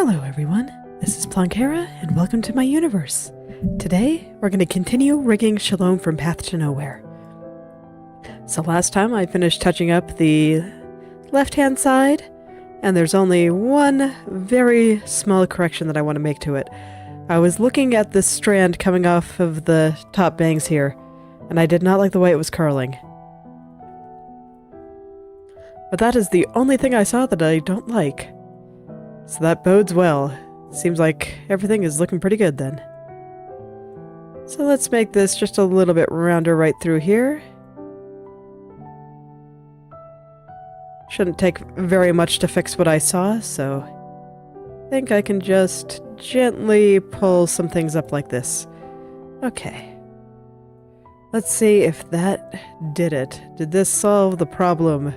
Hello everyone, this is Plankera and welcome to my universe. Today, we're going to continue rigging Shalom from Path to Nowhere. So last time I finished touching up the left-hand side, and there's only one very small correction that I want to make to it. I was looking at this strand coming off of the top bangs here, and I did not like the way it was curling. But that is the only thing I saw that I don't like. So that bodes well. Seems like everything is looking pretty good then. So let's make this just a little bit rounder right through here. Shouldn't take very much to fix what I saw, so I think I can just gently pull some things up like this. Okay. Let's see if that did it. Did this solve the problem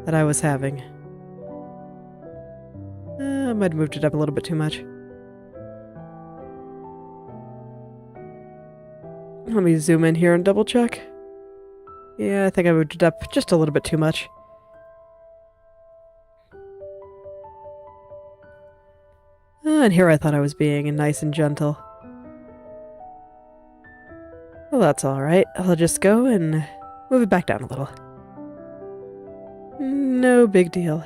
that I was having? I might have moved it up a little bit too much. Let me zoom in here and double check. Yeah, I think I moved it up just a little bit too much. And here I thought I was being nice and gentle. Well, that's alright. I'll just go and move it back down a little. No big deal.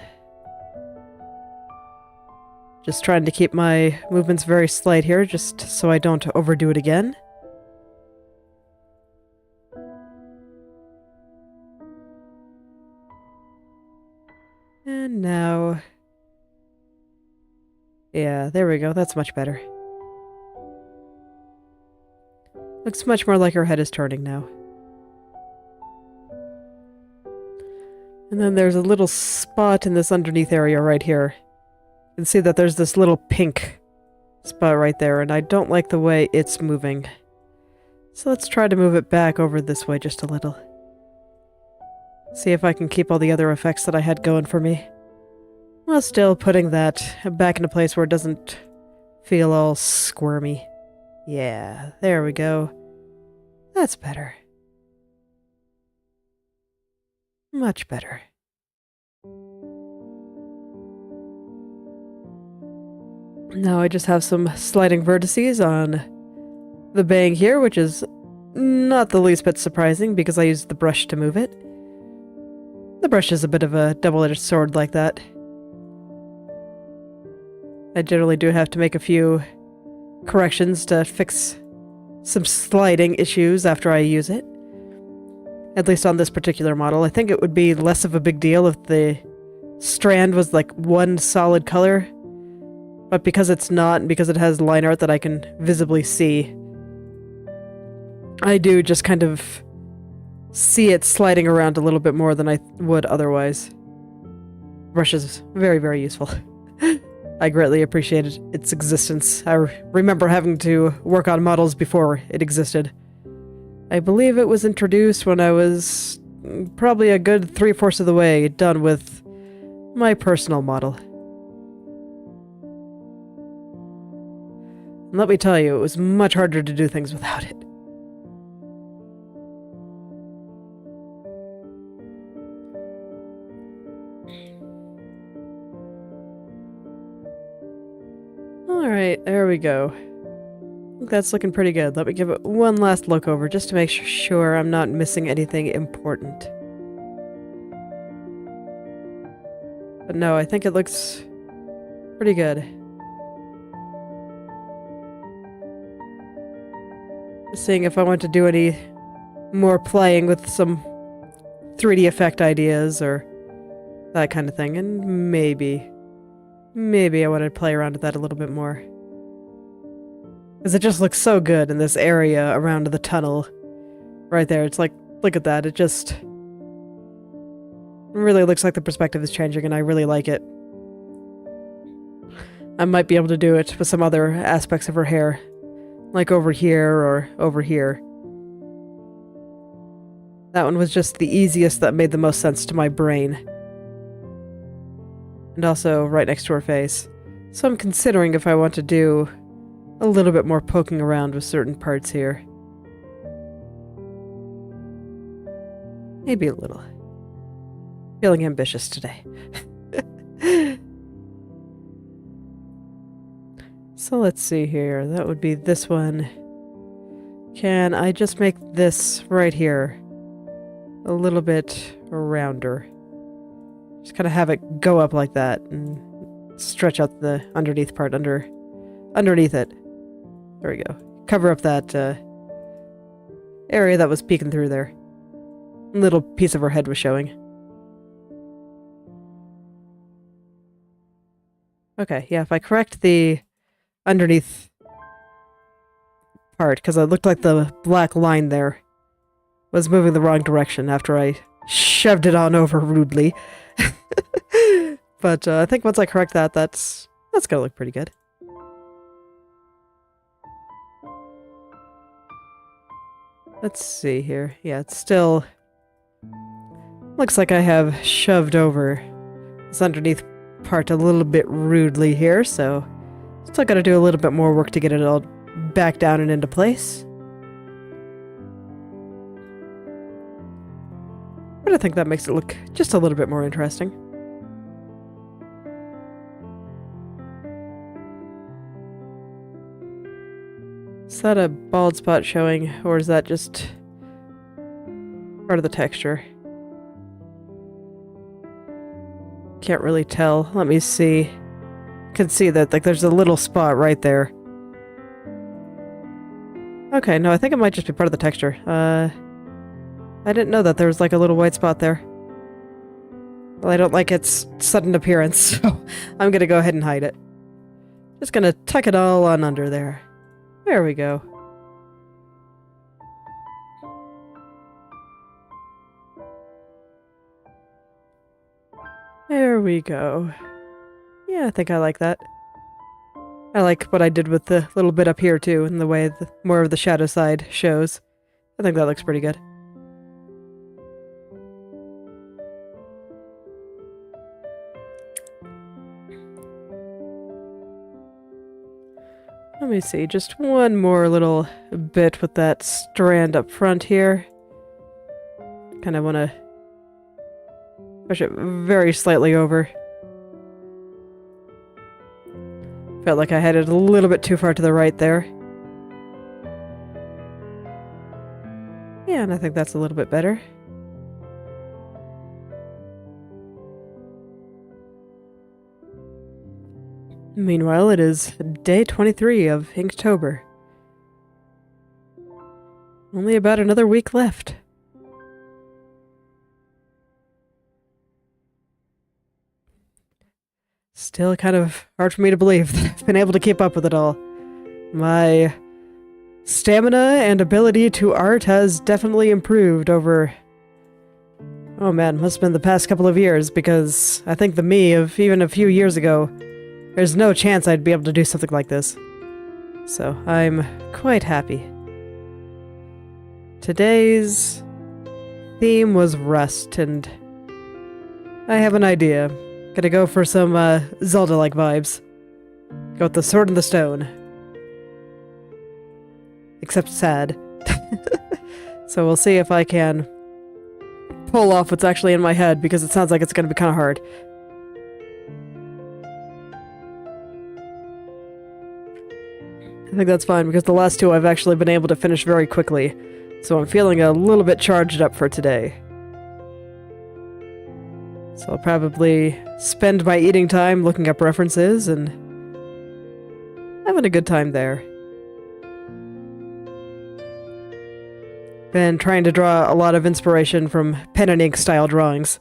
Just trying to keep my movements very slight here, just so I don't overdo it again. And now... yeah, there we go. That's much better. Looks much more like her head is turning now. And then there's a little spot in this underneath area right here. You can see that there's this little pink spot right there, and I don't like the way it's moving. So let's try to move it back over this way just a little. See if I can keep all the other effects that I had going for me, while still putting that back into place where it doesn't feel all squirmy. Yeah, there we go. That's better. Much better. Now I just have some sliding vertices on the bang here, which is not the least bit surprising because I used the brush to move it. The brush is a bit of a double-edged sword like that. I generally do have to make a few corrections to fix some sliding issues after I use it. At least on this particular model. I think it would be less of a big deal if the strand was like one solid color. But because it's not, and because it has line art that I can visibly see, I do just kind of see it sliding around a little bit more than I would otherwise. Brush is very, very useful. I greatly appreciated its existence. I remember having to work on models before it existed. I believe it was introduced when I was probably a good 3/4 of the way done with my personal model. And let me tell you, it was much harder to do things without it. Alright, there we go. I think that's looking pretty good. Let me give it one last look over just to make sure I'm not missing anything important. But no, I think it looks pretty good. Just seeing if I want to do any more playing with some 3D effect ideas or that kind of thing, and maybe I want to play around with that a little bit more. Because it just looks so good in this area around the tunnel. Right there, it's like, look at that, it just really looks like the perspective is changing and I really like it. I might be able to do it with some other aspects of her hair. Like over here or over here. That one was just the easiest that made the most sense to my brain. And also right next to her face. So I'm considering if I want to do a little bit more poking around with certain parts here. Maybe a little. Feeling ambitious today. So let's see here. That would be this one. Can I just make this right here a little bit rounder? Just kind of have it go up like that and stretch out the underneath part underneath it. There we go. Cover up that area that was peeking through there. A little piece of her head was showing. Okay, yeah, if I correct the underneath part, because it looked like the black line there was moving the wrong direction after I shoved it on over rudely. But I think once I correct that, that's gonna look pretty good. Let's see here. Yeah, it still looks like I have shoved over this underneath part a little bit rudely here, so still gotta do a little bit more work to get it all back down and into place. But I think that makes it look just a little bit more interesting. Is that a bald spot showing, or is that just part of the texture? Can't really tell. Let me see. You can see that like there's a little spot right there. Okay, no, I think it might just be part of the texture. I didn't know that there was like a little white spot there. Well, I don't like its sudden appearance, so I'm gonna go ahead and hide it. Just gonna tuck it all on under there. There we go. There we go. Yeah, I think I like that. I like what I did with the little bit up here too, and the way more of the shadow side shows. I think that looks pretty good. Let me see, just one more little bit with that strand up front here. Kind of want to push it very slightly over. Felt like I had it a little bit too far to the right there. Yeah, and I think that's a little bit better. Meanwhile, it is day 23 of Inktober. Only about another week left. Still kind of hard for me to believe that I've been able to keep up with it all. My stamina and ability to art has definitely improved over... Oh man, must have been the past couple of years, because I think the me of even a few years ago, there's no chance I'd be able to do something like this. So, I'm quite happy. Today's theme was rust, and I have an idea. Gonna go for some Zelda-like vibes. Go with the sword and the stone. Except sad. So we'll see if I can pull off what's actually in my head, because it sounds like it's gonna be kind of hard. I think that's fine, because the last two I've actually been able to finish very quickly. So I'm feeling a little bit charged up for today. So I'll probably spend my eating time looking up references and having a good time there. Been trying to draw a lot of inspiration from pen and ink style drawings.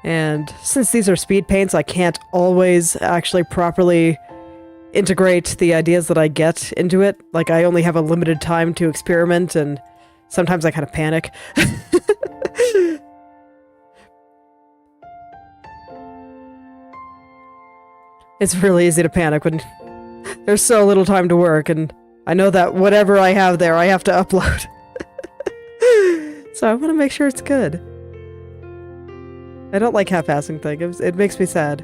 And since these are speed paints, I can't always actually properly integrate the ideas that I get into it. Like, I only have a limited time to experiment, and sometimes I kind of panic. It's really easy to panic when there's so little time to work, and I know that whatever I have there, I have to upload. So I want to make sure it's good. I don't like half-assing things. It makes me sad.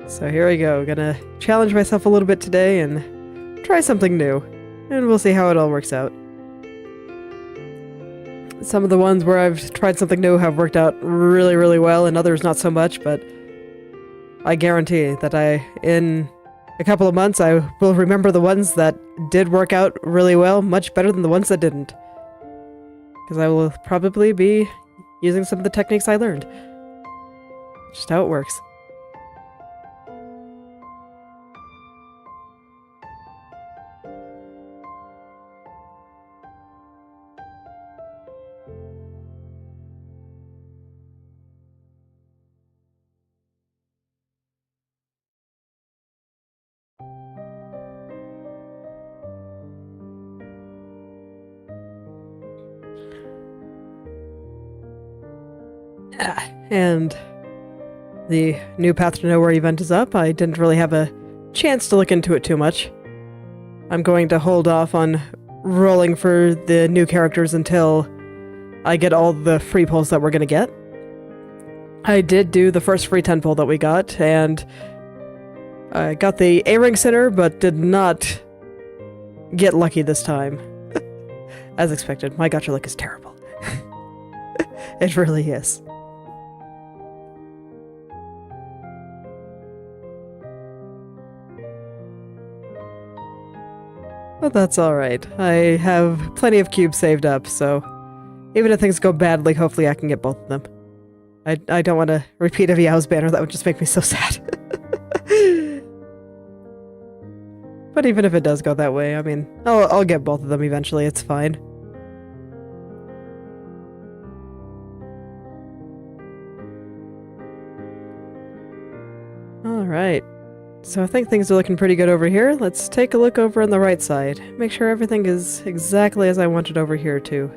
So here we go. Gonna challenge myself a little bit today and try something new. And we'll see how it all works out. Some of the ones where I've tried something new have worked out really, really well, and others not so much, but I guarantee that in a couple of months, I will remember the ones that did work out really well, much better than the ones that didn't. Because I will probably be using some of the techniques I learned. Just how it works. And the new Path to Nowhere event is up. I didn't really have a chance to look into it too much. I'm going to hold off on rolling for the new characters until I get all the free pulls that we're going to get. I did do the first free 10 pull that we got, and I got the A-Ring Center, but did not get lucky this time. As expected, my gacha luck is terrible. It really is. But that's alright. I have plenty of cubes saved up, so even if things go badly, hopefully I can get both of them. I don't want to repeat a Viao's banner, that would just make me so sad. But even if it does go that way, I mean, I'll get both of them eventually, it's fine. Alright. So I think things are looking pretty good over here. Let's take a look over on the right side. Make sure everything is exactly as I want it over here, too.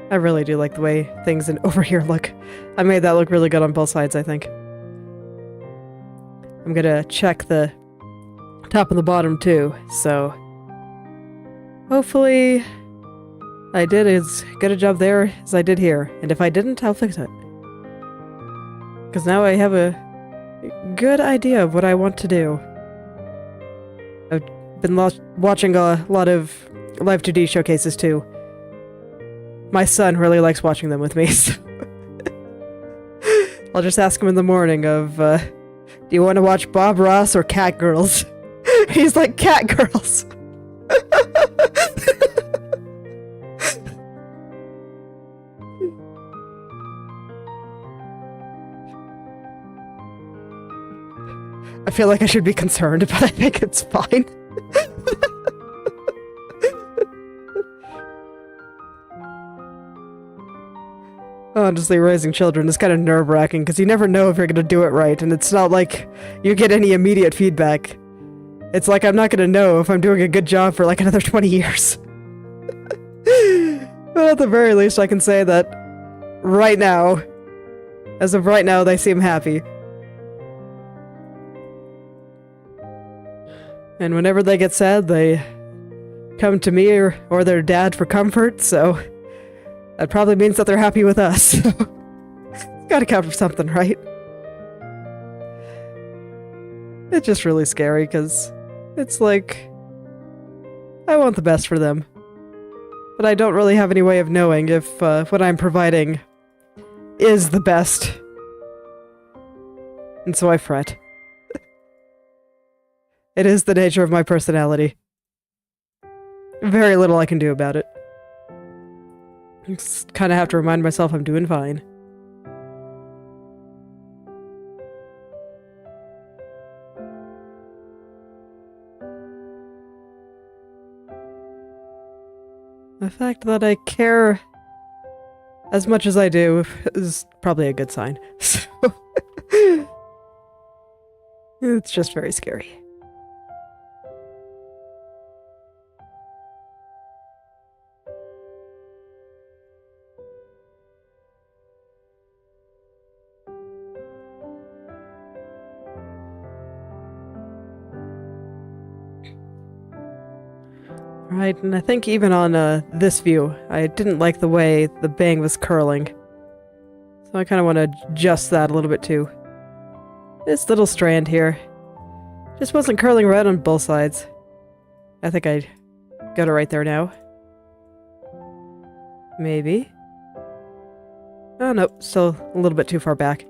I really do like the way things over here look. I made that look really good on both sides, I think. I'm gonna check the top and the bottom, too, so hopefully I did as good a job there as I did here. And if I didn't, I'll fix it. Because now I have a good idea of what I want to do. I've been watching a lot of Live2D showcases too. My son really likes watching them with me, so I'll just ask him in the morning of, do you want to watch Bob Ross or Cat Girls? He's like, Cat Girls! I feel like I should be concerned, but I think it's fine. Honestly, raising children is kind of nerve-wracking, because you never know if you're going to do it right, and it's not like you get any immediate feedback. It's like I'm not going to know if I'm doing a good job for like another 20 years. But at the very least, I can say that right now, as of right now, they seem happy. And whenever they get sad, they come to me or their dad for comfort, so that probably means that they're happy with us. Gotta count for something, right? It's just really scary, because it's like, I want the best for them. But I don't really have any way of knowing if what I'm providing is the best. And so I fret. It is the nature of my personality. Very little I can do about it. Just kind of have to remind myself I'm doing fine. The fact that I care as much as I do is probably a good sign. So it's just very scary. Right, and I think even on this view, I didn't like the way the bang was curling. So I kind of want to adjust that a little bit too. This little strand here just wasn't curling right on both sides. I think I got it right there now. Maybe. Oh, nope. Still a little bit too far back.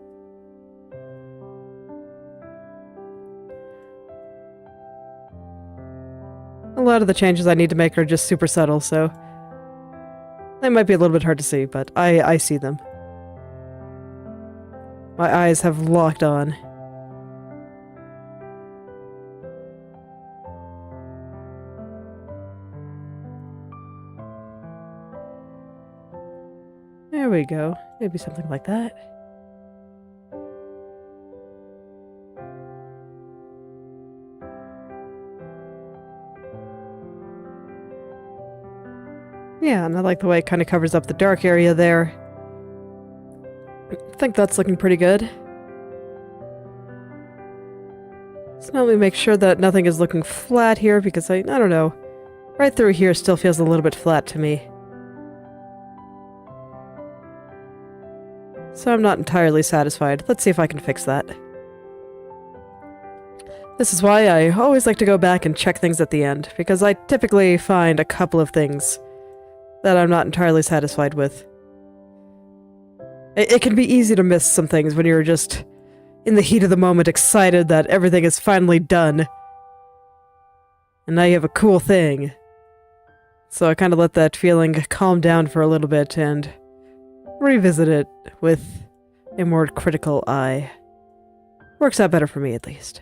A lot of the changes I need to make are just super subtle, so they might be a little bit hard to see, but I see them. My eyes have locked on. There we go. Maybe something like that. Yeah, and I like the way it kind of covers up the dark area there. I think that's looking pretty good. So now let me make sure that nothing is looking flat here, because I don't know. Right through here still feels a little bit flat to me. So I'm not entirely satisfied. Let's see if I can fix that. This is why I always like to go back and check things at the end, because I typically find a couple of things that I'm not entirely satisfied with. It can be easy to miss some things when you're just in the heat of the moment excited that everything is finally done. And now you have a cool thing. So I kind of let that feeling calm down for a little bit and revisit it with a more critical eye. Works out better for me, at least.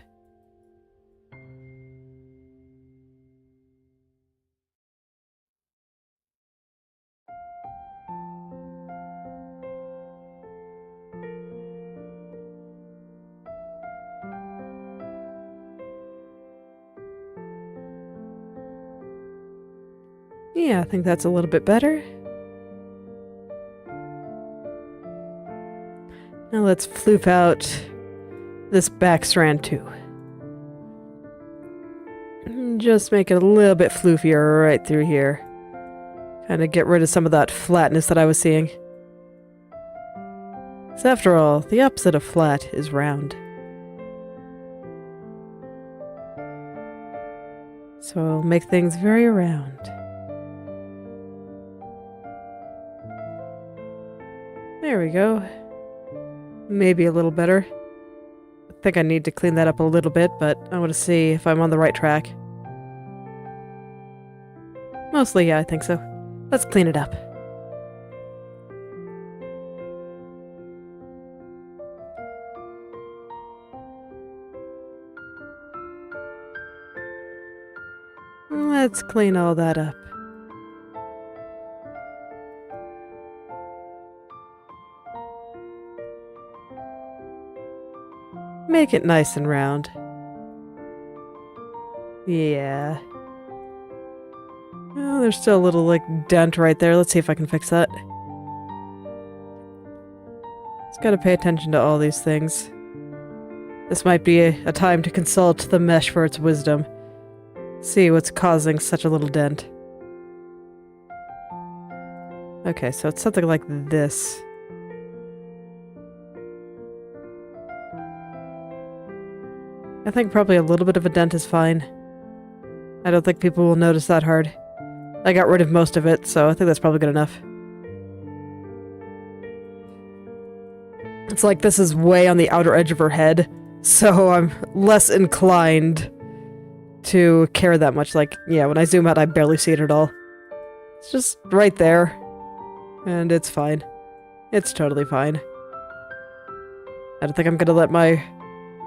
Yeah, I think that's a little bit better. Now let's floof out this back strand too. Just make it a little bit floofier right through here. Kind of get rid of some of that flatness that I was seeing. So after all, the opposite of flat is round. So I'll make things very round. There we go. Maybe a little better. I think I need to clean that up a little bit, but I want to see if I'm on the right track. Mostly, yeah, I think so. Let's clean it up. Let's clean all that up. Make it nice and round. Yeah. Oh, there's still a little, dent right there. Let's see if I can fix that. Just gotta pay attention to all these things. This might be a time to consult the mesh for its wisdom. See what's causing such a little dent. Okay, so it's something like this. I think probably a little bit of a dent is fine. I don't think people will notice that hard. I got rid of most of it, so I think that's probably good enough. It's like this is way on the outer edge of her head, so I'm less inclined to care that much. Yeah, when I zoom out, I barely see it at all. It's just right there, and it's fine. It's totally fine. I don't think I'm gonna let my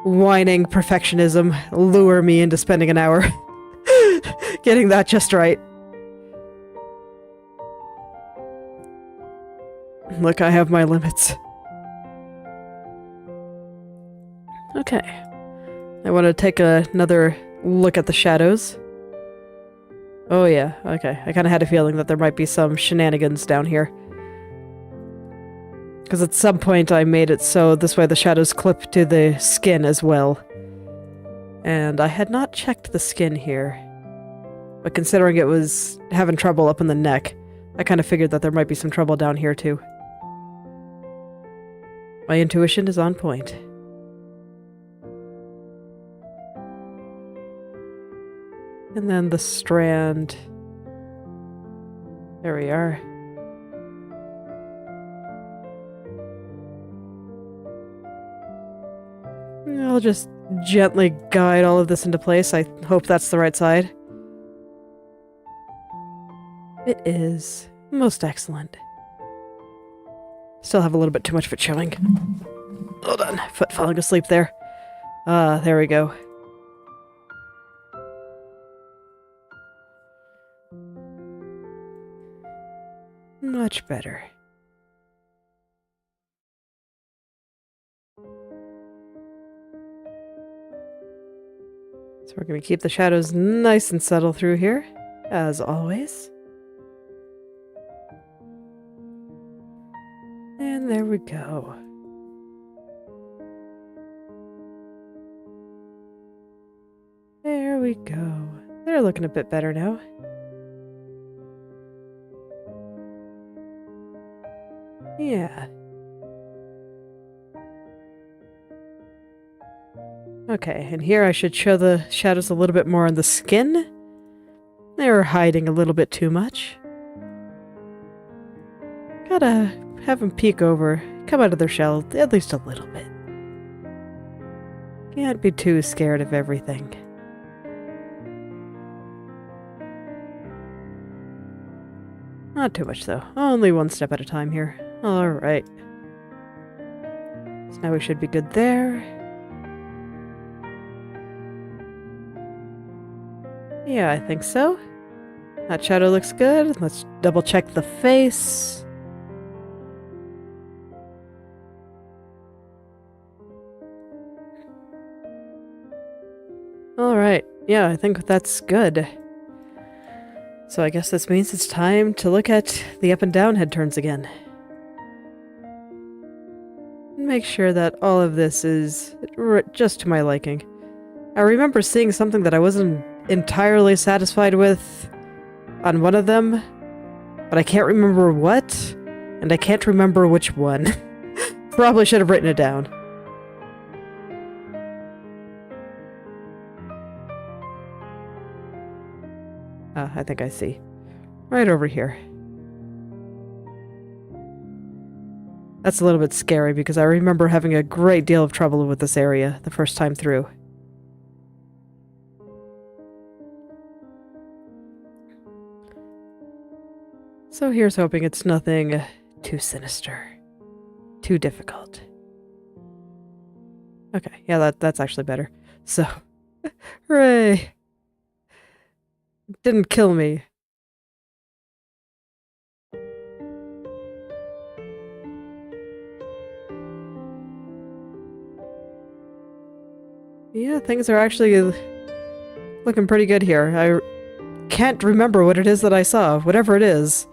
whining perfectionism lure me into spending an hour getting that just right. Look, I have my limits. Okay. I want to take another look at the shadows. Oh yeah, okay. I kind of had a feeling that there might be some shenanigans down here. Because at some point I made it so this way the shadows clip to the skin as well. And I had not checked the skin here. But considering it was having trouble up in the neck, I kind of figured that there might be some trouble down here too. My intuition is on point. And then the strand. There we are. I'll just gently guide all of this into place. I hope that's the right side. It is. Most excellent. Still have a little bit too much of it showing. Hold on. Foot falling asleep there. There we go. Much better. So we're going to keep the shadows nice and subtle through here, as always. And there we go. There we go. They're looking a bit better now. Yeah. Okay, and here I should show the shadows a little bit more on the skin. They're hiding a little bit too much. Gotta have them peek over, come out of their shell at least a little bit. Can't be too scared of everything. Not too much though, only one step at a time here. Alright. So now we should be good there. Yeah, I think so. That shadow looks good. Let's double check the face. Alright, yeah, I think that's good. So I guess this means it's time to look at the up and down head turns again. Make sure that all of this is just to my liking. I remember seeing something that I wasn't entirely satisfied with on one of them, but I can't remember what, and I can't remember which one. Probably should have written it down. I think I see. Right over here. That's a little bit scary because I remember having a great deal of trouble with this area the first time through. So here's hoping it's nothing too sinister. Too difficult. Okay, yeah, that's actually better. So, hooray! Didn't kill me. Yeah, things are actually looking pretty good here. I can't remember what it is that I saw, whatever it is.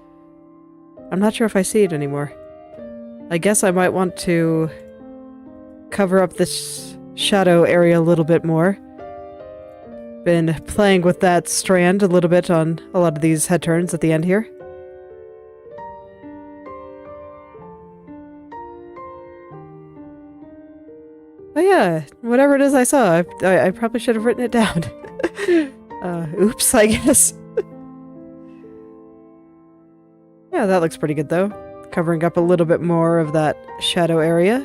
I'm not sure if I see it anymore. I guess I might want to cover up this shadow area a little bit more. Been playing with that strand a little bit on a lot of these head turns at the end here. But yeah, whatever it is I saw, I probably should have written it down. Oops, I guess. Yeah, that looks pretty good though. Covering up a little bit more of that shadow area.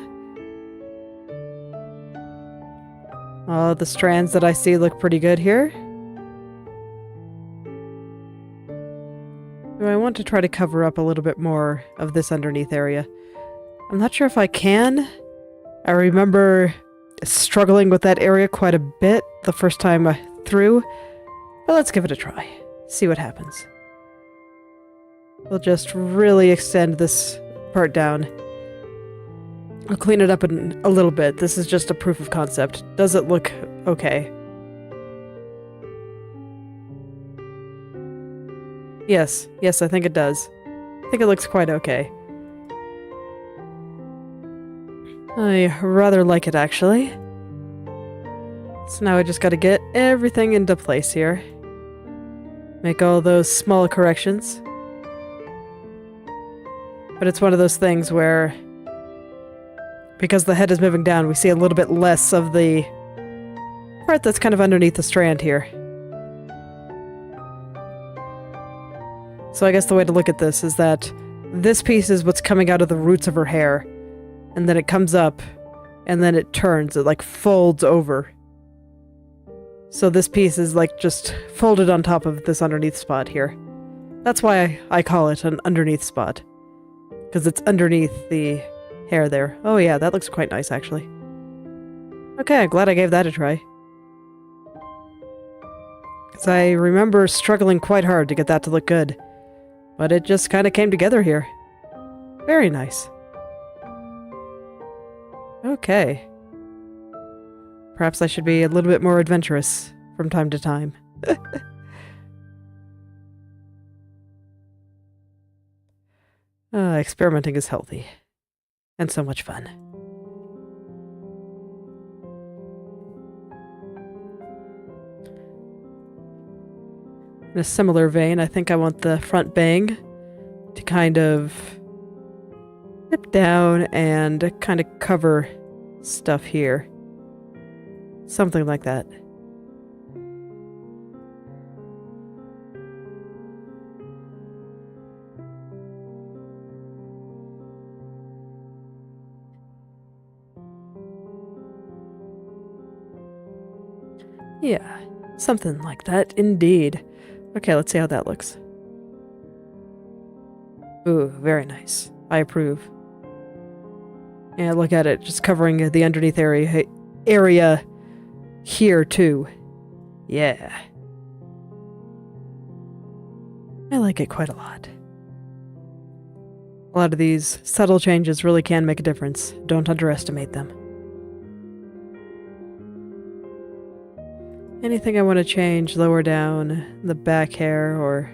The strands that I see look pretty good here. Do I want to try to cover up a little bit more of this underneath area? I'm not sure if I can. I remember struggling with that area quite a bit the first time through, but let's give it a try. See what happens. We'll just really extend this part down. I'll clean it up in a little bit. This is just a proof of concept. Does it look okay? Yes, I think it does. I think it looks quite okay. I rather like it, actually. So now I just gotta get everything into place here. Make all those small corrections. But it's one of those things where, because the head is moving down, we see a little bit less of the part that's kind of underneath the strand here. So I guess the way to look at this is that this piece is what's coming out of the roots of her hair. And then it comes up and then it turns, it like folds over. So this piece is like just folded on top of this underneath spot here. That's why I call it an underneath spot. Because it's underneath the hair there. Oh yeah, that looks quite nice actually. Okay, I'm glad I gave that a try. Because I remember struggling quite hard to get that to look good. But it just kind of came together here. Very nice. Okay. Perhaps I should be a little bit more adventurous from time to time. Experimenting is healthy. And so much fun. In a similar vein, I think I want the front bang to kind of dip down and kind of cover stuff here. Something like that. Yeah, something like that, indeed. Okay, let's see how that looks. Ooh, very nice. I approve. Yeah, look at it, just covering the underneath area here, too. Yeah. I like it quite a lot. A lot of these subtle changes really can make a difference. Don't underestimate them. Anything I want to change lower down the back hair or...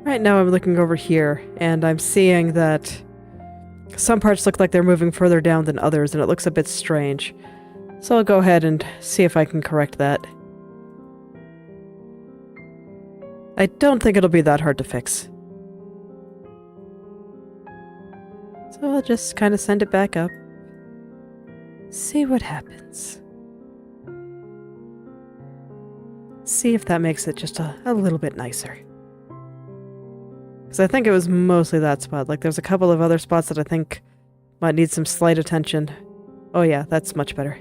Right now I'm looking over here and I'm seeing that some parts look like they're moving further down than others and it looks a bit strange. So I'll go ahead and see if I can correct that. I don't think it'll be that hard to fix. So I'll just kind of send it back up. See what happens. See if that makes it just a little bit nicer. Because I think it was mostly that spot. Like there's a couple of other spots that I think might need some slight attention. Oh yeah, that's much better.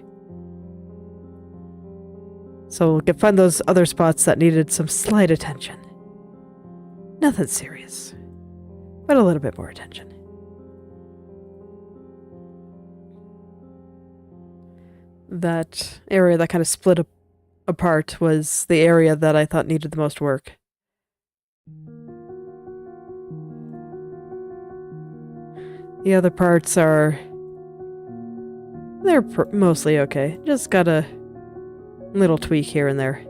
So we can find those other spots that needed some slight attention. Nothing serious, but a little bit more attention. That area that kind of split apart was the area that I thought needed the most work. The other parts are... they're mostly okay. Just got a little tweak here and there.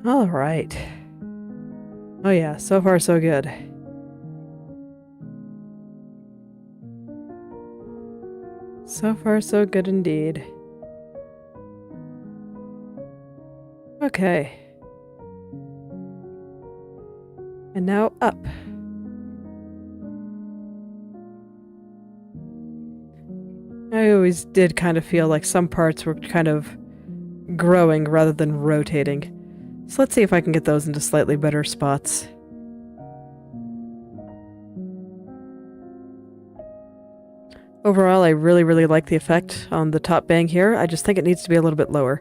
All right. Oh yeah, so far so good. So far so good indeed. Okay. And now up. I always did kind of feel like some parts were kind of growing rather than rotating. So let's see if I can get those into slightly better spots. Overall, I really, really like the effect on the top bang here. I just think it needs to be a little bit lower.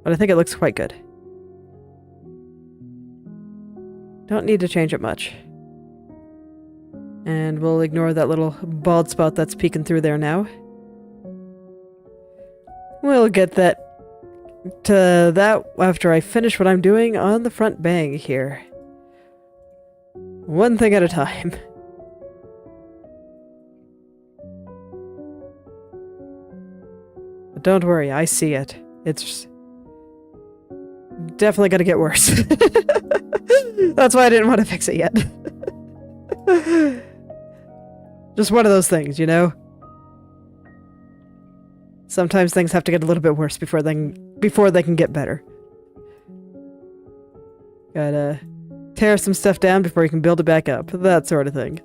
But I think it looks quite good. Don't need to change it much. And we'll ignore that little bald spot that's peeking through there now. We'll get that to that after I finish what I'm doing on the front bang here. One thing at a time. But don't worry, I see it. It's definitely gonna get worse. That's why I didn't want to fix it yet. Just one of those things, you know? Sometimes things have to get a little bit worse before they can get better. Gotta tear some stuff down before you can build it back up. That sort of thing.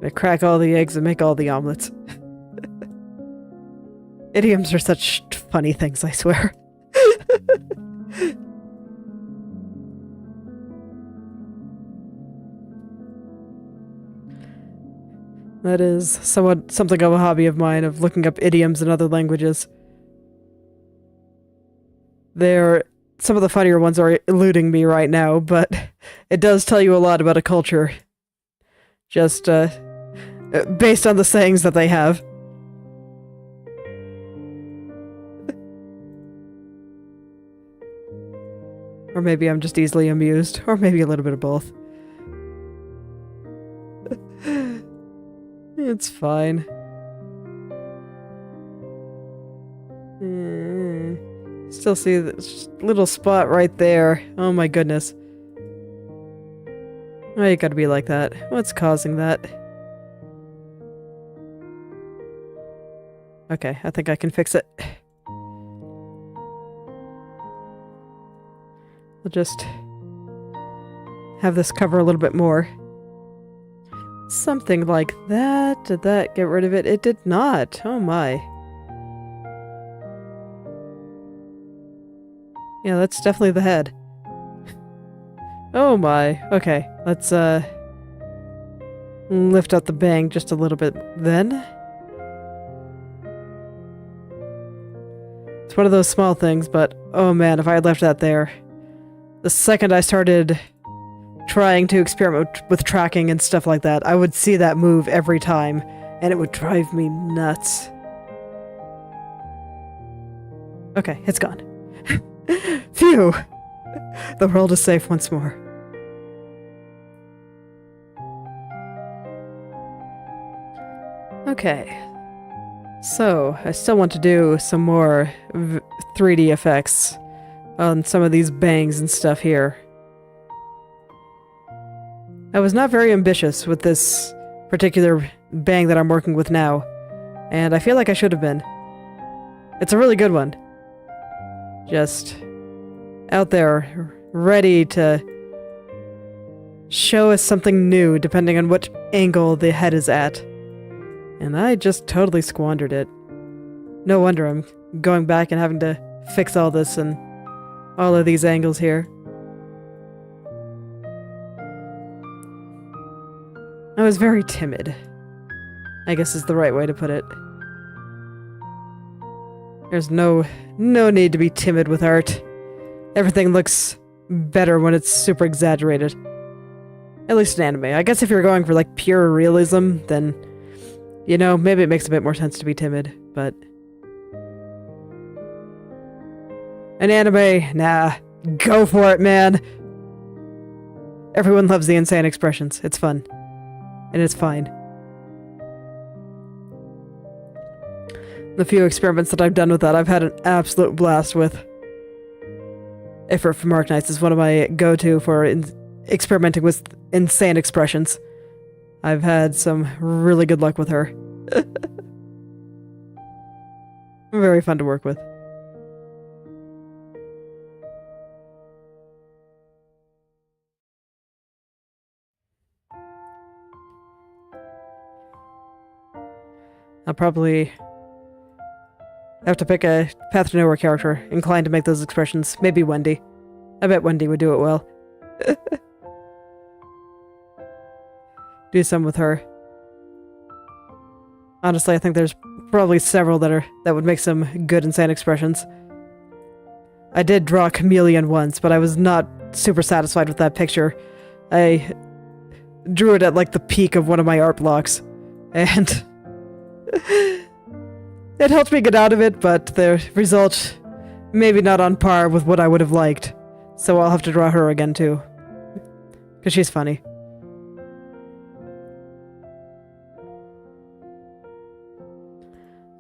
I crack all the eggs and make all the omelets. Idioms are such funny things, I swear. That is something of a hobby of mine, of looking up idioms in other languages. Some of the funnier ones are eluding me right now, but it does tell you a lot about a culture. Just, based on the sayings that they have. Or maybe I'm just easily amused, or maybe a little bit of both. It's fine. Still see this little spot right there. Oh my goodness. Oh, you gotta be like that. What's causing that? Okay, I think I can fix it. I'll just have this cover a little bit more. Something like that. Did that get rid of it? It did not. Oh my. Yeah, that's definitely the head. Oh my. Okay, let's lift up the bang just a little bit then. It's one of those small things, but oh man, if I had left that there. The second I started trying to experiment with tracking and stuff like that, I would see that move every time, and it would drive me nuts. Okay, it's gone. Phew! The world is safe once more. Okay. So, I still want to do some more 3D effects on some of these bangs and stuff here. I was not very ambitious with this particular bang that I'm working with now, and I feel like I should have been. It's a really good one. Just out there, ready to show us something new depending on which angle the head is at. And I just totally squandered it. No wonder I'm going back and having to fix all this and all of these angles here. I was very timid, I guess is the right way to put it. There's no need to be timid with art. Everything looks better when it's super exaggerated. At least in anime. I guess if you're going for like pure realism, then, you know, maybe it makes a bit more sense to be timid, but an anime, nah, go for it, man. Everyone loves the insane expressions. It's fun. And it's fine. The few experiments that I've done with that, I've had an absolute blast with. Effort from Arknights is one of my go-to for experimenting with insane expressions. I've had some really good luck with her. Very fun to work with. I'll probably have to pick a Path to Nowhere character inclined to make those expressions. Maybe Wendy. I bet Wendy would do it well. Do some with her. Honestly, I think there's probably several that would make some good insane expressions. I did draw a chameleon once, but I was not super satisfied with that picture. I drew it at like the peak of one of my art blocks, and it helped me get out of it, but the result maybe not on par with what I would have liked. So I'll have to draw her again too. Because she's funny.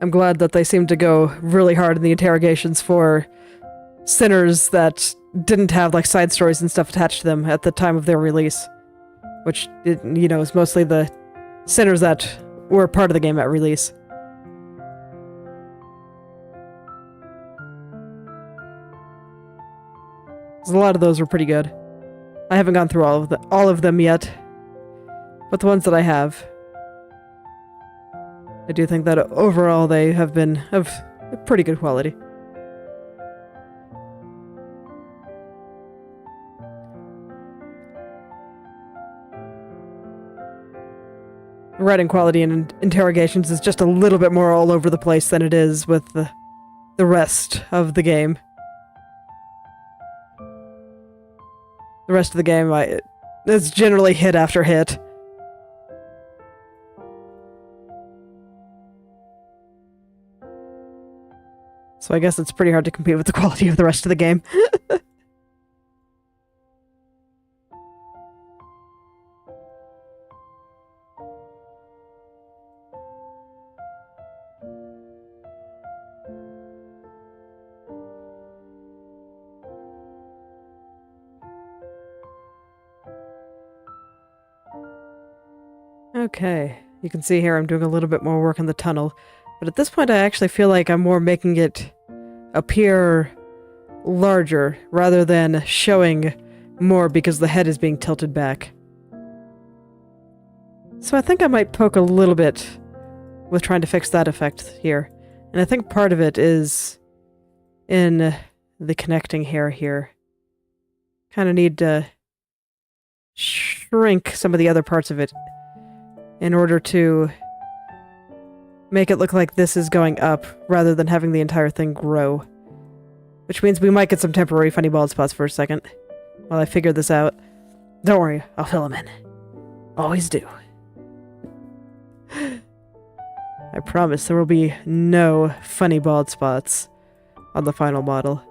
I'm glad that they seem to go really hard in the interrogations for sinners that didn't have like side stories and stuff attached to them at the time of their release. Which, you know, is mostly the sinners that were part of the game at release. A lot of those were pretty good. I haven't gone through all of them yet, but the ones that I have, I do think that overall they have been of pretty good quality. Writing quality in interrogations is just a little bit more all over the place than it is with the rest of the game. The rest of the game, it's generally hit after hit. So I guess it's pretty hard to compete with the quality of the rest of the game. Okay, you can see here I'm doing a little bit more work on the tunnel, but at this point I actually feel like I'm more making it appear larger rather than showing more because the head is being tilted back. So I think I might poke a little bit with trying to fix that effect here. And I think part of it is in the connecting hair here. Kind of need to shrink some of the other parts of it in order to make it look like this is going up rather than having the entire thing grow. Which means we might get some temporary funny bald spots for a second while I figure this out. Don't worry, I'll fill them in. Always do. I promise there will be no funny bald spots on the final model.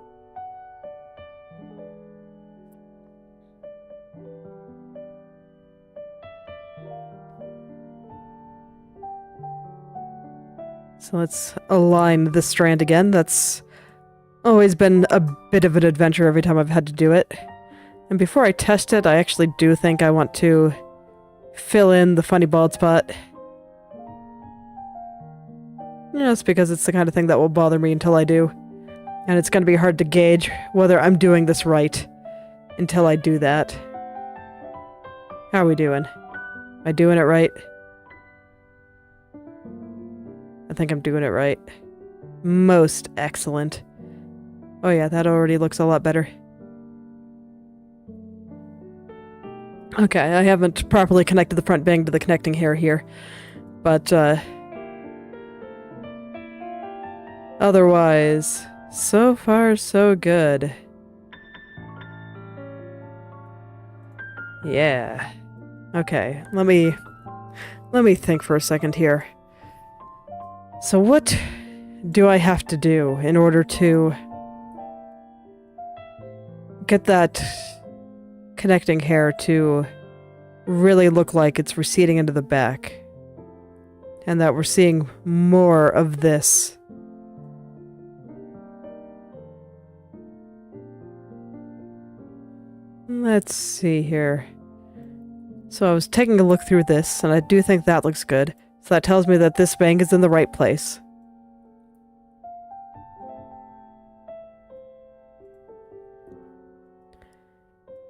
So let's align this strand again. That's always been a bit of an adventure every time I've had to do it. And before I test it, I actually do think I want to fill in the funny bald spot. Just because it's the kind of thing that will bother me until I do. And it's going to be hard to gauge whether I'm doing this right until I do that. How are we doing? Am I doing it right? I think I'm doing it right. Most excellent. Oh yeah, that already looks a lot better. Okay, I haven't properly connected the front bang to the connecting hair here. But, otherwise, so far so good. Yeah. Okay, let me think for a second here. So what do I have to do in order to get that connecting hair to really look like it's receding into the back? And that we're seeing more of this. Let's see here. So I was taking a look through this, and I do think that looks good. So that tells me that this bang is in the right place.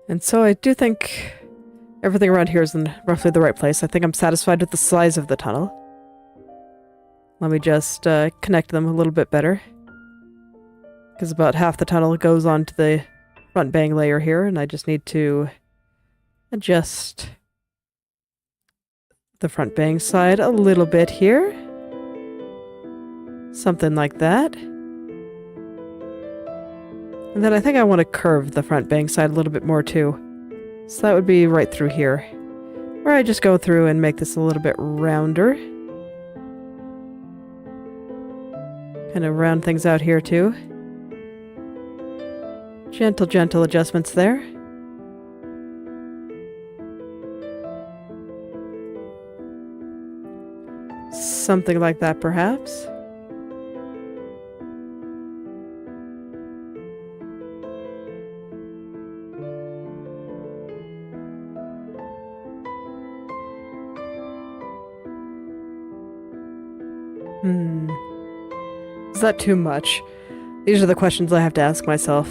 And so I do think everything around here is in roughly the right place. I think I'm satisfied with the size of the tunnel. Let me just connect them a little bit better. Because about half the tunnel goes onto the front bang layer here, and I just need to adjust the front bang side a little bit here. Something like that. And then I think I want to curve the front bang side a little bit more too. So that would be right through here, where I just go through and make this a little bit rounder. Kind of round things out here too. Gentle adjustments there. Something like that, perhaps. Is that too much? These are the questions I have to ask myself.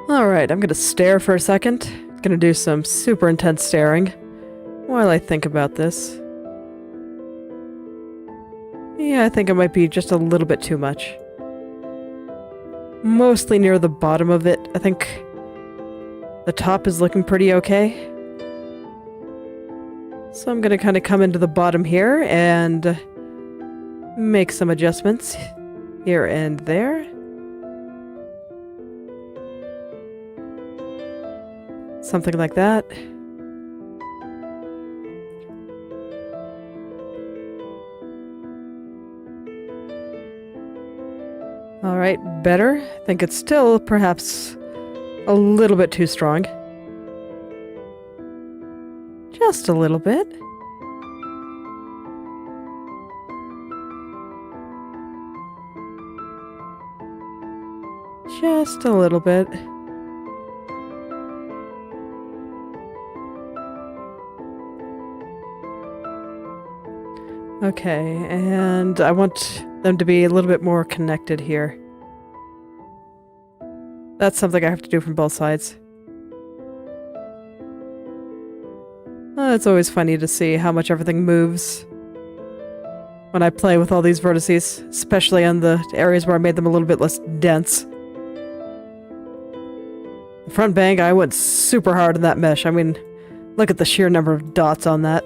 Alright, I'm gonna stare for a second. Gonna do some super intense staring while I think about this. Yeah, I think it might be just a little bit too much. Mostly near the bottom of it. I think the top is looking pretty okay. So I'm gonna kind of come into the bottom here and make some adjustments here and there. Something like that. Alright, better. I think it's still perhaps a little bit too strong. Just a little bit. Just a little bit. Okay, and I want them to be a little bit more connected here. That's something I have to do from both sides. It's always funny to see how much everything moves when I play with all these vertices, especially on the areas where I made them a little bit less dense. The front bank, I went super hard in that mesh. I mean, look at the sheer number of dots on that.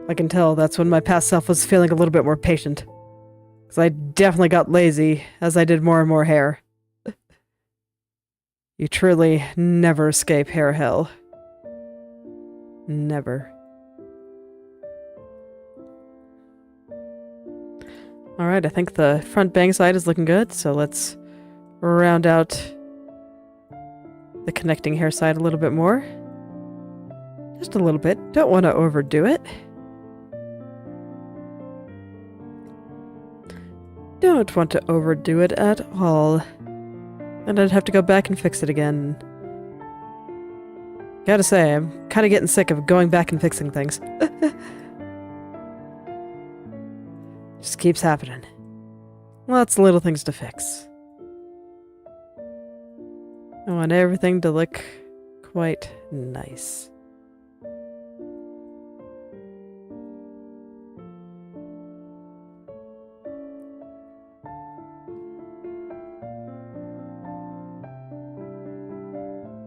I can tell that's when my past self was feeling a little bit more patient. Because I definitely got lazy as I did more and more hair. You truly never escape hair hell. Never. Alright, I think the front bang side is looking good, so let's round out the connecting hair side a little bit more. Just a little bit. Don't want to overdo it. Don't want to overdo it at all. And I'd have to go back and fix it again. Gotta say, I'm kind of getting sick of going back and fixing things. Just keeps happening. Lots of little things to fix. I want everything to look quite nice.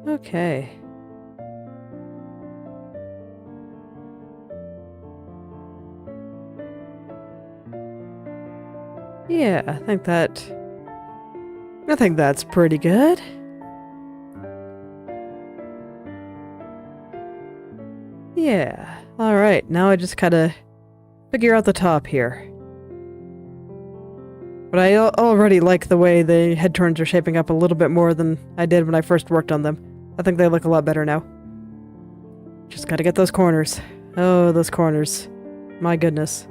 Okay. Yeah, I think that's pretty good. Yeah. Alright, now I just gotta figure out the top here. But I already like the way the head turns are shaping up a little bit more than I did when I first worked on them. I think they look a lot better now. Just gotta get those corners. Oh, those corners. My goodness.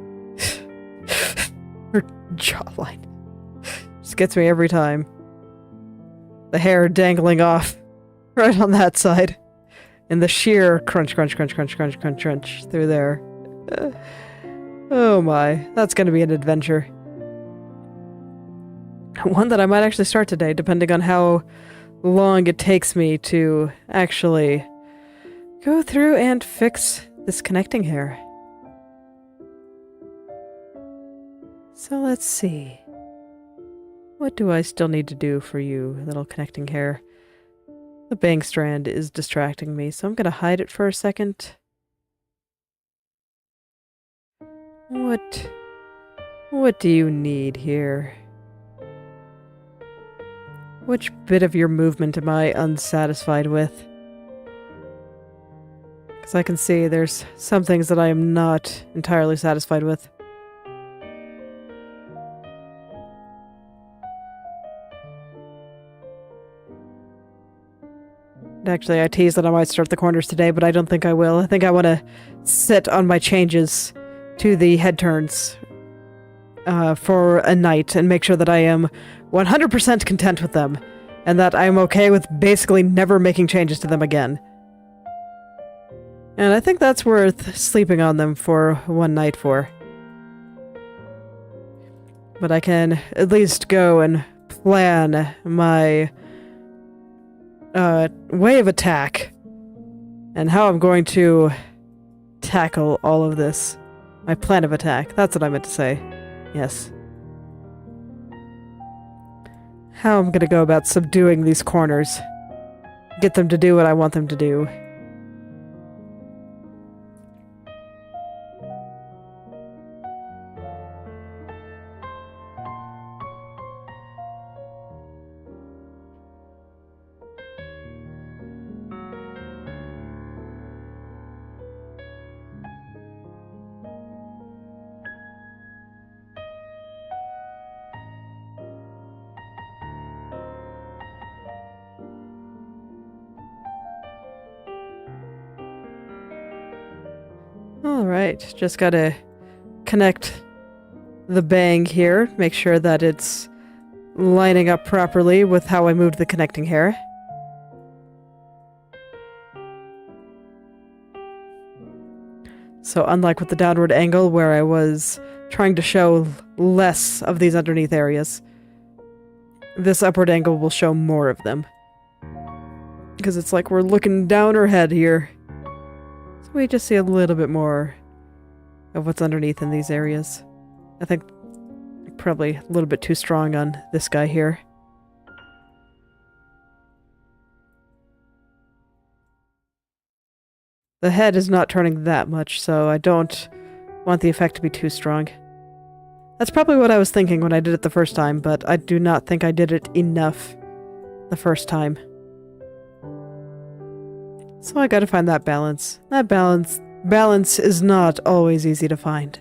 Her jawline. Just gets me every time. The hair dangling off right on that side. And the sheer crunch, crunch, crunch, crunch, crunch, crunch, crunch through there. Oh my. That's gonna be an adventure. One that I might actually start today, depending on how long it takes me to actually go through and fix this connecting hair. So let's see. What do I still need to do for you, little connecting hair? The bang strand is distracting me, so I'm gonna hide it for a second. What do you need here? Which bit of your movement am I unsatisfied with? Because I can see there's some things that I am not entirely satisfied with. Actually, I teased that I might start the corners today, but I don't think I will. I think I want to sit on my changes to the head turns for a night and make sure that I am 100% content with them, and that I'm okay with basically never making changes to them again. And I think that's worth sleeping on them for one night for. But I can at least go and plan my way of attack and how I'm going to tackle all of this. My plan of attack. That's what I meant to say. Yes. How I'm gonna go about subduing these corners. Get them to do what I want them to do. Alright, just gotta connect the bang here, make sure that it's lining up properly with how I moved the connecting hair. So unlike with the downward angle where I was trying to show less of these underneath areas, this upward angle will show more of them. Because it's like we're looking down our head here. So we just see a little bit more of what's underneath in these areas. I think probably a little bit too strong on this guy here. The head is not turning that much, so I don't want the effect to be too strong. That's probably what I was thinking when I did it the first time, but I do not think I did it enough the first time. So I gotta find that balance. That balance is not always easy to find,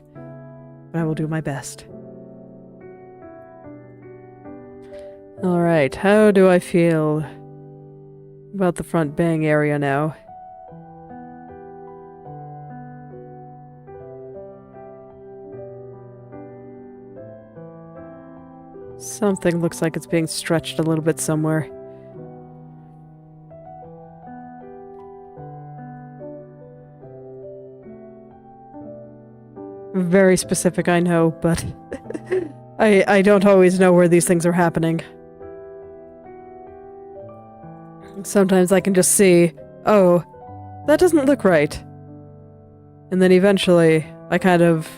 but I will do my best. Alright, how do I feel about the front bang area now? Something looks like it's being stretched a little bit somewhere. Very specific, I know, but I don't always know where these things are happening. Sometimes I can just see, oh, that doesn't look right. And then eventually, I kind of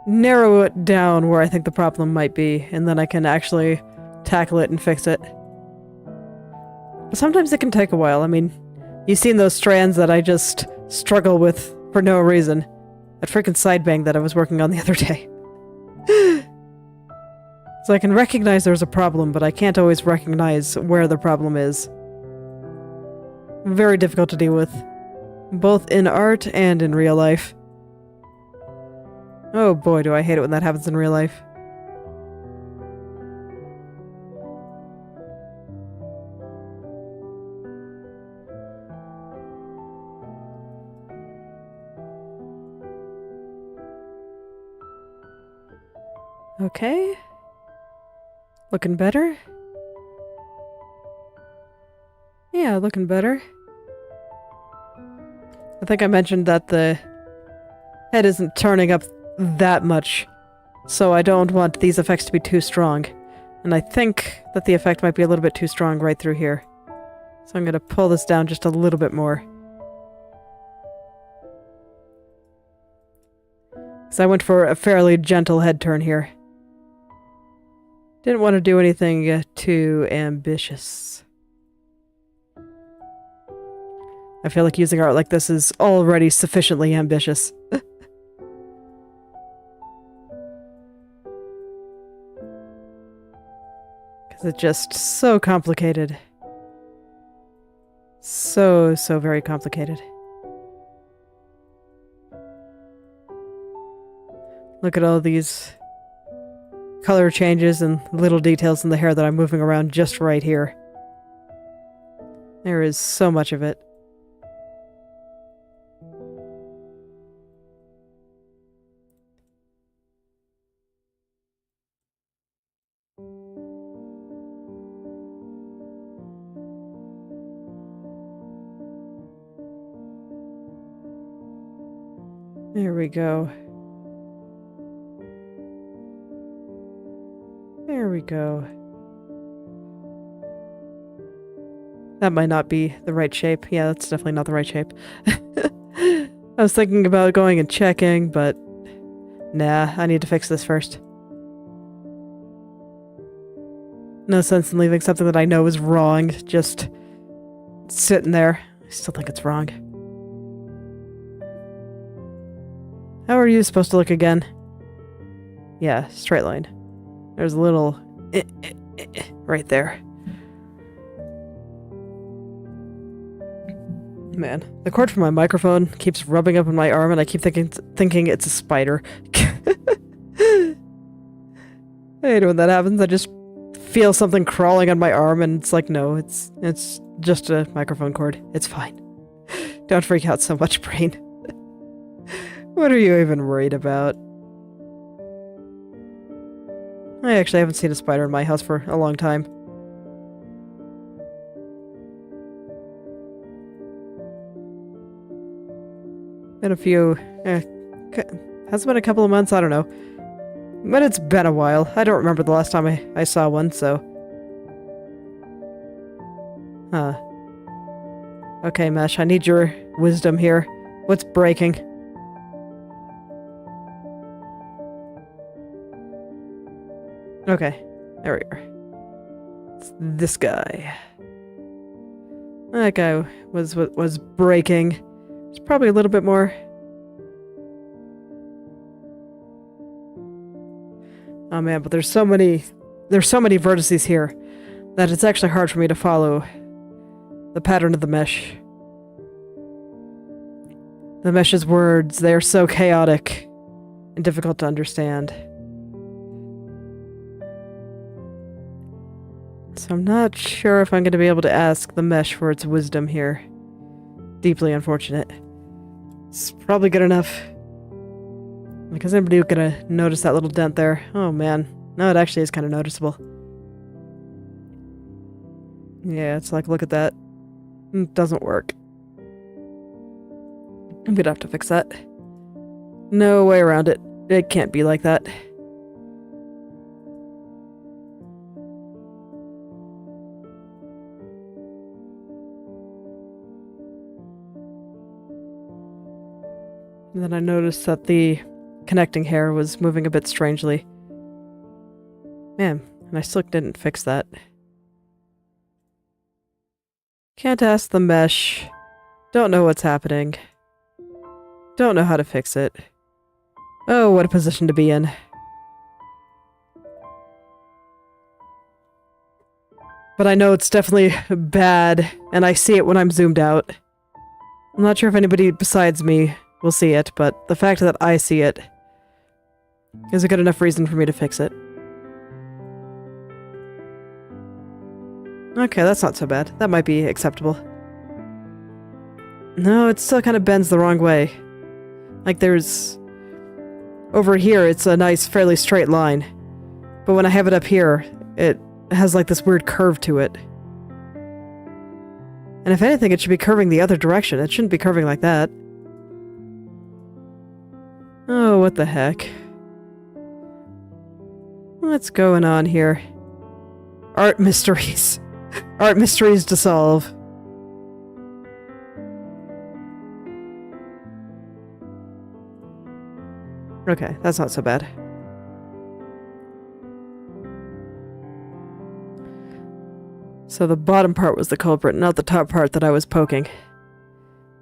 narrow it down where I think the problem might be, and then I can actually tackle it and fix it. But sometimes it can take a while. I mean, you've seen those strands that I just struggle with for no reason. That freaking side bang that I was working on the other day. So I can recognize there's a problem, but I can't always recognize where the problem is. Very difficult to deal with, both in art and in real life. Oh boy, do I hate it when that happens in real life. Okay. Looking better? Yeah, looking better. I think I mentioned that the head isn't turning up that much, so I don't want these effects to be too strong. And I think that the effect might be a little bit too strong right through here. So I'm going to pull this down just a little bit more. So I went for a fairly gentle head turn here. Didn't want to do anything too ambitious. I feel like using art like this is already sufficiently ambitious. Because it's just so complicated. So very complicated. Look at all these color changes and little details in the hair that I'm moving around just right here. There is so much of it. There we go. There we go. That might not be the right shape. Yeah, that's definitely not the right shape. I was thinking about going and checking, but nah, I need to fix this first. No sense in leaving something that I know is wrong, just sitting there. I still think it's wrong. How are you supposed to look again? Yeah, straight line. There's a little right there. Man, the cord from my microphone keeps rubbing up on my arm and I keep thinking it's a spider. I hate when that happens. I just feel something crawling on my arm and it's like, no, it's just a microphone cord. It's fine. Don't freak out so much, brain. What are you even worried about? I actually haven't seen a spider in my house for a long time. Been a few... has it been a couple of months? I don't know. But it's been a while. I don't remember the last time I saw one, so... Huh. Okay, Mesh, I need your wisdom here. What's breaking? Okay, there we are. It's this guy. That guy was breaking. There's probably a little bit more. Oh man, but there's so many vertices here that it's actually hard for me to follow the pattern of the mesh. The mesh's words, they are so chaotic and difficult to understand. So I'm not sure if I'm going to be able to ask the mesh for its wisdom here. Deeply unfortunate. It's probably good enough. Like, is anybody gonna notice that little dent there? Oh man. No, it actually is kind of noticeable. Yeah, it's like, look at that. It doesn't work. I'm gonna have to fix that. No way around it. It can't be like that. And then I noticed that the connecting hair was moving a bit strangely. Man, and I still didn't fix that. Can't ask the mesh. Don't know what's happening. Don't know how to fix it. Oh, what a position to be in. But I know it's definitely bad, and I see it when I'm zoomed out. I'm not sure if anybody besides me will see it, but the fact that I see it is a good enough reason for me to fix it. Okay, that's not so bad. That might be acceptable. No, it still kind of bends the wrong way. Like there's... Over here, it's a nice, fairly straight line. But when I have it up here, it has like this weird curve to it. And if anything, it should be curving the other direction. It shouldn't be curving like that. Oh, what the heck. What's going on here? Art mysteries. Art mysteries to solve. Okay, that's not so bad. So the bottom part was the culprit, not the top part that I was poking.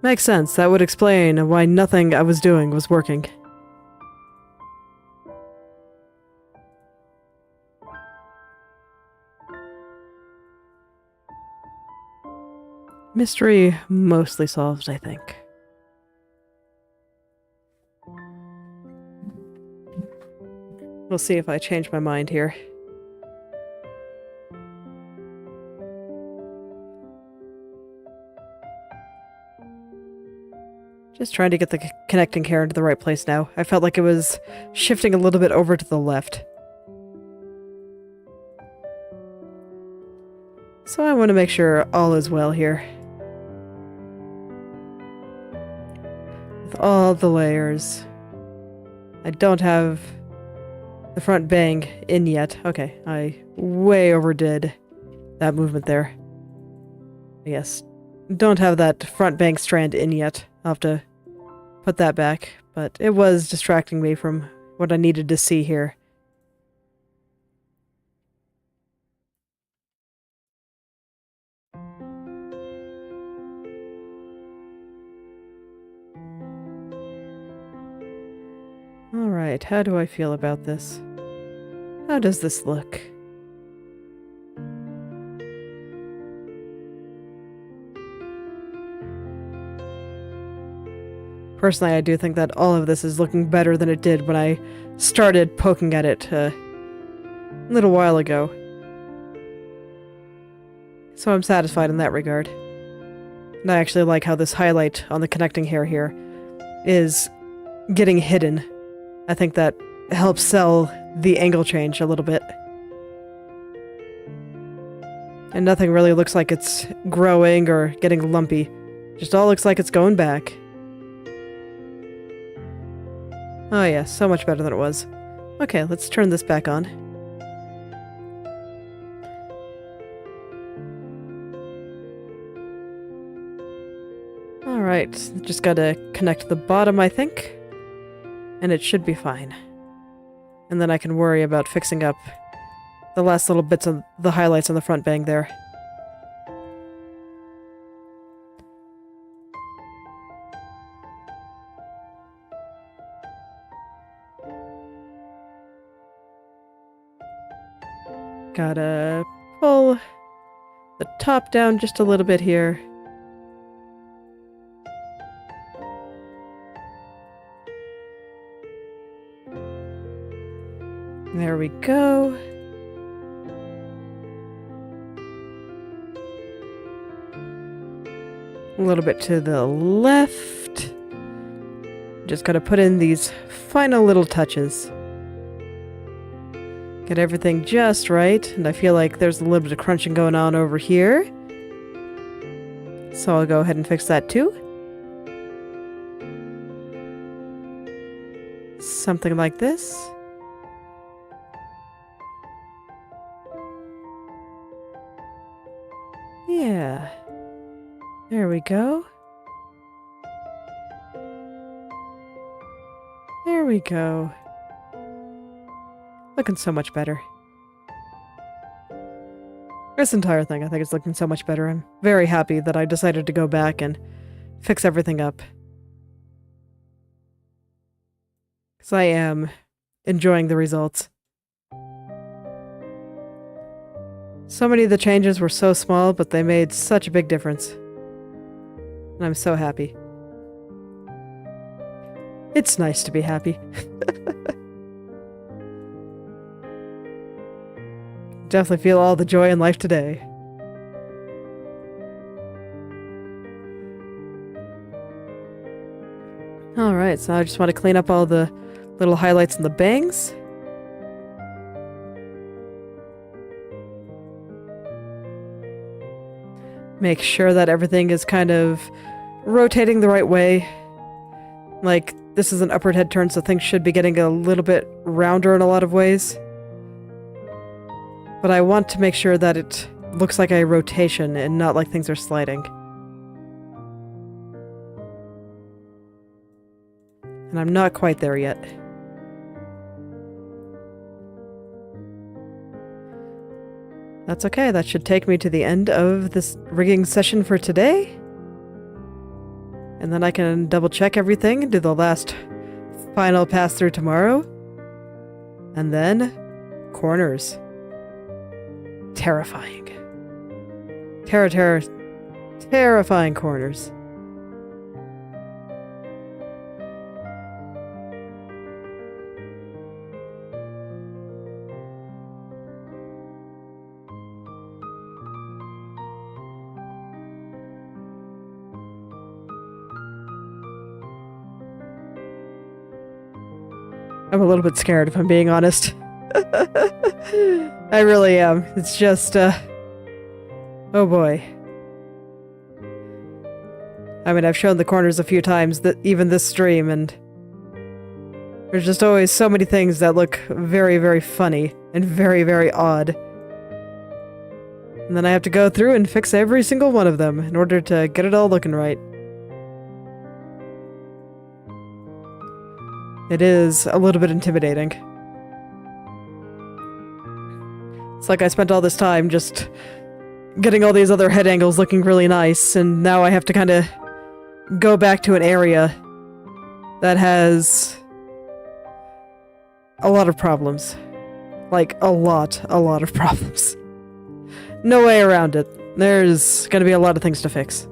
Makes sense. That would explain why nothing I was doing was working. Mystery mostly solved, I think. We'll see if I change my mind here. Just trying to get the connecting hair into the right place now. I felt like it was shifting a little bit over to the left. So I want to make sure all is well here. With all the layers. I don't have the front bang in yet. Okay, I way overdid that movement there. Yes, don't have that front bang strand in yet. I'll have to put that back, but it was distracting me from what I needed to see here. Alright, how do I feel about this? How does this look? Personally, I do think that all of this is looking better than it did when I started poking at it a little while ago. So I'm satisfied in that regard. And I actually like how this highlight on the connecting hair here is getting hidden. I think that helps sell the angle change a little bit. And nothing really looks like it's growing or getting lumpy. Just all looks like it's going back. Oh yeah, so much better than it was. Okay, let's turn this back on. Alright, just gotta connect the bottom, I think. And it should be fine. And then I can worry about fixing up the last little bits of the highlights on the front bang there. Gotta pull the top down just a little bit here. There we go. A little bit to the left. Just gotta put in these final little touches. Get everything just right, and I feel like there's a little bit of crunching going on over here. So I'll go ahead and fix that too. Something like this. Yeah. There we go. There we go. Looking so much better. This entire thing, I think it's looking so much better. I'm very happy that I decided to go back and fix everything up. Because I am enjoying the results. So many of the changes were so small, but they made such a big difference. And I'm so happy. It's nice to be happy. Definitely feel all the joy in life today. Alright, so I just want to clean up all the little highlights and the bangs. Make sure that everything is kind of rotating the right way. Like, this is an upward head turn, so things should be getting a little bit rounder in a lot of ways. But I want to make sure that it looks like a rotation and not like things are sliding. And I'm not quite there yet. That's okay, that should take me to the end of this rigging session for today. And then I can double check everything, do the last final pass through tomorrow. And then, corners. Terrifying. Terrifying corners. I'm a little bit scared, if I'm being honest. I really am. It's just, oh boy. I mean, I've shown the corners a few times, that even this stream, and there's just always so many things that look very, very funny and very, very odd. And then I have to go through and fix every single one of them in order to get it all looking right. It is a little bit intimidating. It's like I spent all this time just getting all these other head angles looking really nice, and now I have to kind of go back to an area that has a lot of problems. Like, a lot of problems. No way around it. There's gonna be a lot of things to fix.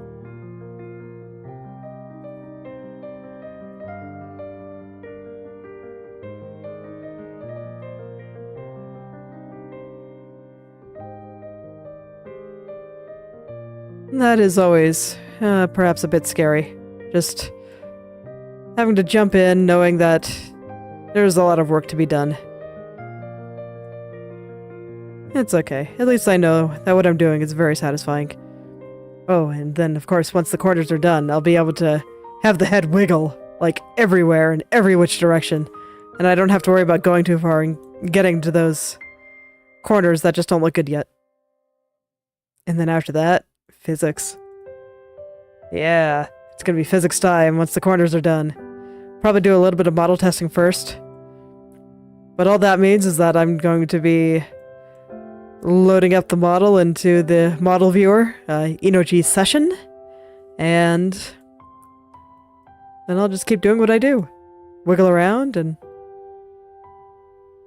That is always, perhaps a bit scary. Just having to jump in, knowing that there's a lot of work to be done. It's okay. At least I know that what I'm doing is very satisfying. Oh, and then, of course, once the corners are done, I'll be able to have the head wiggle, like, everywhere in every which direction. And I don't have to worry about going too far and getting to those corners that just don't look good yet. And then after that, physics. Yeah, it's gonna be physics time once the corners are done. Probably do a little bit of model testing first. But all that means is that I'm going to be loading up the model into the model viewer, Inochi session, and then I'll just keep doing what I do. Wiggle around and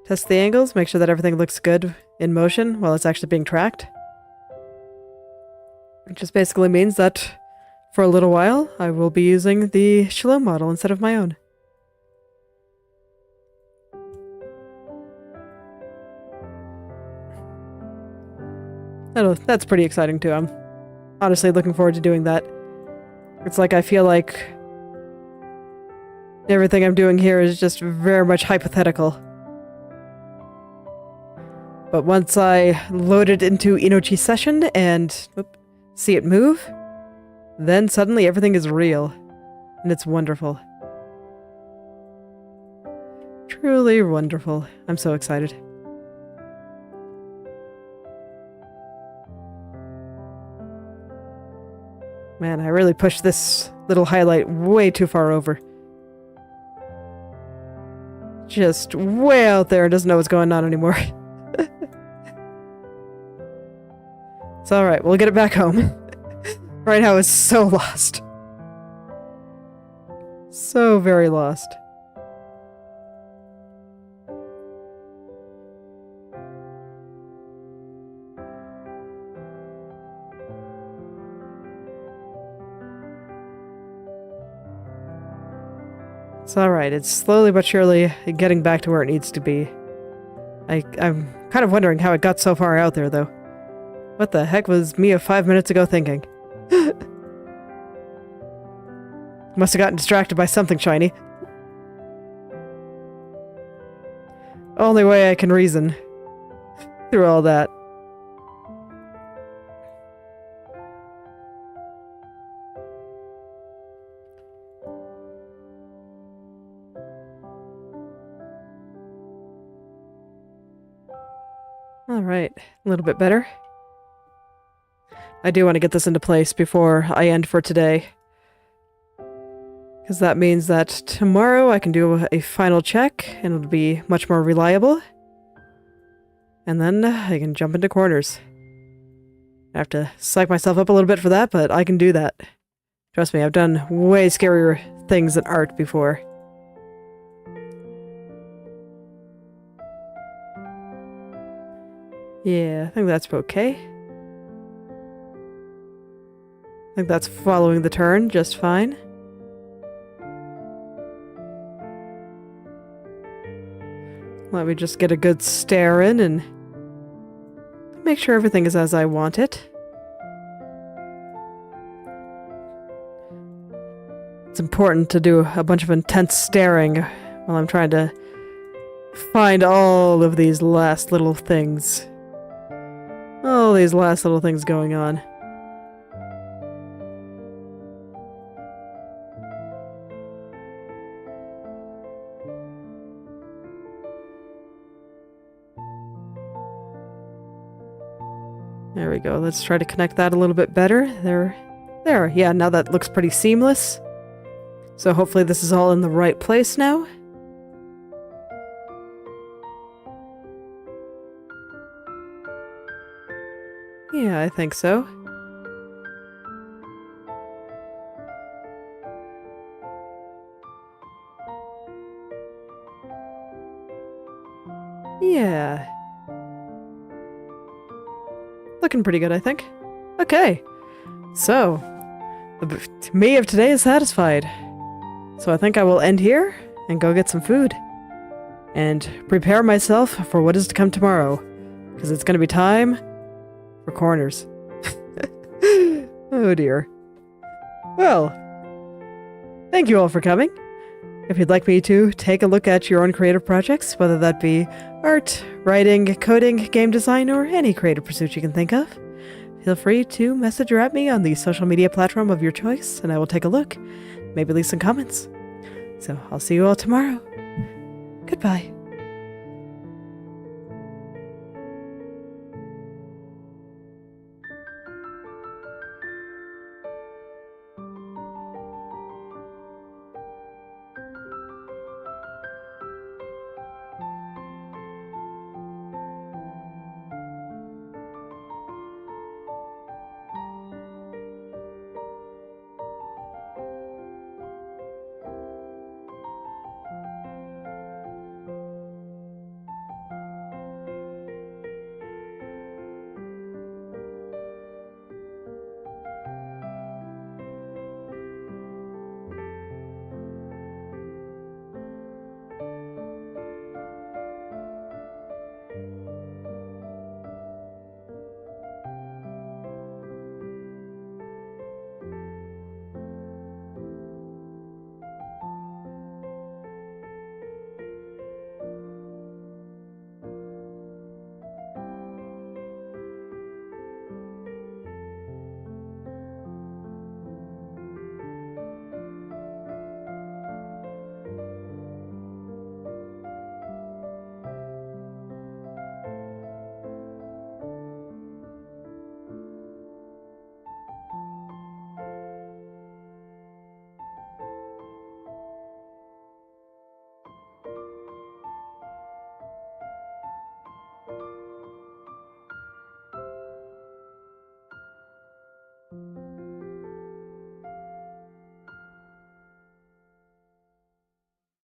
test the angles, make sure that everything looks good in motion while it's actually being tracked. It just basically means that for a little while, I will be using the Shalom model instead of my own. That's pretty exciting too. I'm honestly looking forward to doing that. It's like I feel like everything I'm doing here is just very much hypothetical. But once I load it into Inochi session and see it move, then suddenly everything is real. And it's wonderful. Truly wonderful. I'm so excited. Man, I really pushed this little highlight way too far over. Just way out there and doesn't know what's going on anymore. It's alright, we'll get it back home. Right now it's so lost. So very lost. It's alright, it's slowly but surely getting back to where it needs to be. I'm kind of wondering how it got so far out there, though. What the heck was Mia 5 minutes ago thinking? Must have gotten distracted by something shiny. Only way I can reason through all that. Alright, a little bit better. I do want to get this into place before I end for today. Because that means that tomorrow I can do a final check and it'll be much more reliable. And then I can jump into corners. I have to psych myself up a little bit for that, but I can do that. Trust me, I've done way scarier things than art before. Yeah, I think that's okay. I think that's following the turn just fine. Let me just get a good stare in and make sure everything is as I want it. It's important to do a bunch of intense staring while I'm trying to find all of these last little things. All these last little things going on. There we go. Let's try to connect that a little bit better. There. Yeah, now that looks pretty seamless. So hopefully this is all in the right place now. Yeah, I think so. Yeah. Looking pretty good, I think. Okay. So, me of today is satisfied. So I think I will end here and go get some food. And prepare myself for what is to come tomorrow. Because it's going to be time for corners. Oh dear. Well, thank you all for coming. If you'd like me to take a look at your own creative projects, whether that be art, writing, coding, game design, or any creative pursuit you can think of, feel free to message or at me on the social media platform of your choice, and I will take a look, maybe leave some comments. So I'll see you all tomorrow. Goodbye.